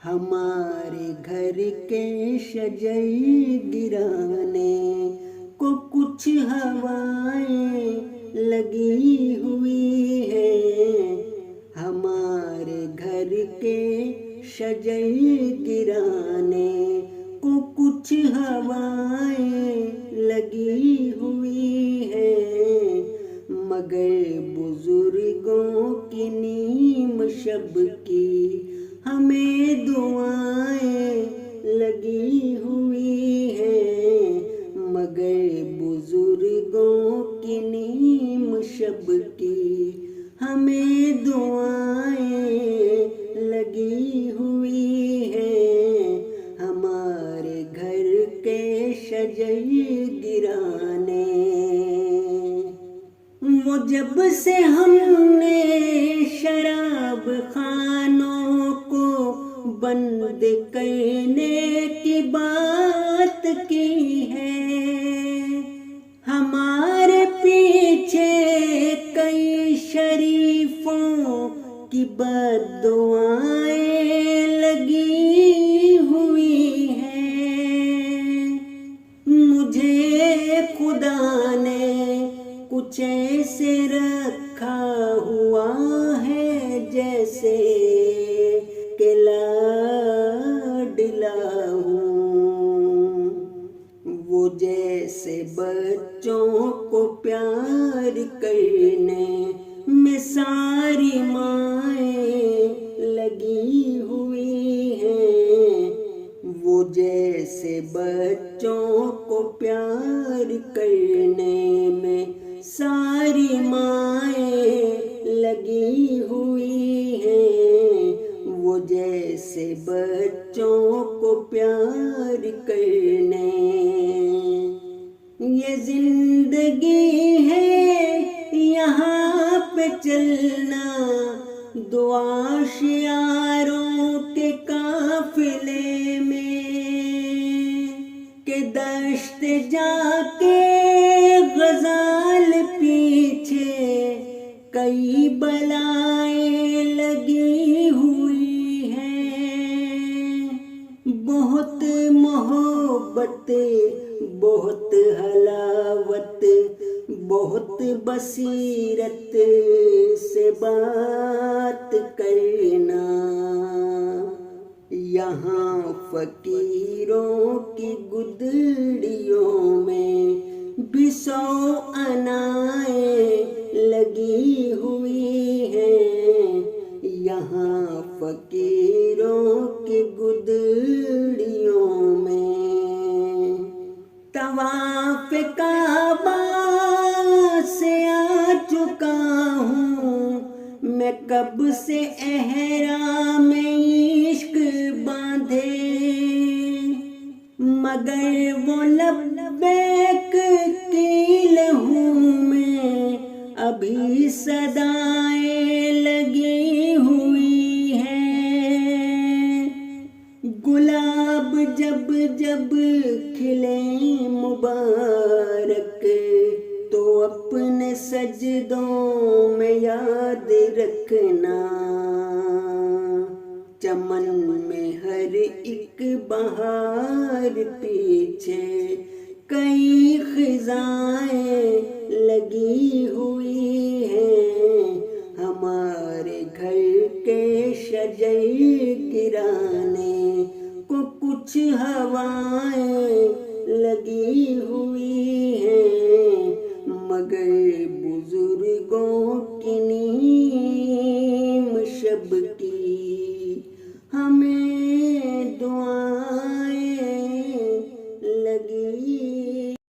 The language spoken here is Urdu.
ہمارے گھر کے شجر گرانے کو کچھ ہوائیں لگی ہوئی ہیں، ہمارے گھر کے شجر گرانے کو کچھ ہوائیں لگی ہوئی ہیں، مگر بزرگوں کی نیم شب کی ہمیں دعائیں لگی ہوئی ہیں، مگر بزرگوں کی نیم شب کی ہمیں دعائیں لگی ہوئی ہیں، ہمارے گھر کے شجر گرانے۔ وہ جب سے ہم نے شراب خانوں کو بند کرنے کی بات کی ہے، ہمارے پیچھے کئی شریفوں کی بد دعائیں لگی ہوئی ہیں، مجھے خدا نے کچھ ایسے رکھا ہوا ہے جیسے کہ لاڈلا ہوں، وہ جیسے بچوں کو پیار کرنے میں ساری مائیں لگی ہوئی ہیں، وہ جیسے بچوں کو پیار کرنے میں ساری مائیں لگی ہوئی ہیں، وہ جیسے بچوں کو پیار کرنے۔ یہ زندگی ہے یہاں پہ چلنا دو عاشیاروں کے قافلے میں، کہ دشت جا کے غزال پیچھے کئی بلائیں لگی ہوئی ہیں، بہت محبت، بہت حلاوت، بہت بصیرت سے بات کرنا، یہاں فقیروں کی گدڑیوں میں بھی 100 انائیں لگی ہوئی ہیں، یہاں فقیروں کی گدڑیوں میں۔ طواف کعبہ سے آ چکا ہوں میں کب سے احرام عشق باندھے، مگر وہ لبیک کی لہو میں ابھی صدائیں لگی ہوئی ہیں، گلاب جب جب کھلے مبارک تو اپنے سجدوں میں یاد رکھنا، چمن میں ہر ایک بہار پیچھے کئی خزائیں لگی ہوئی ہیں، ہمارے گھر کے شجر گرانے کو کچھ ہوائیں لگی ہوئی ہیں، مگر بزرگوں کی نیم شب